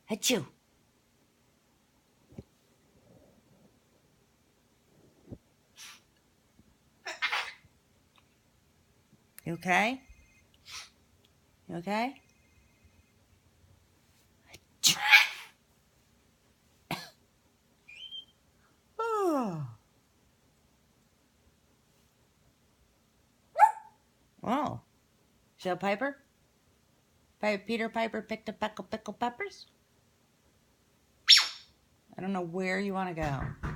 Achoo. You okay? You okay? Oh. Oh. So Piper? Peter Piper picked a peckle pickle peppers? I don't know where you want to go.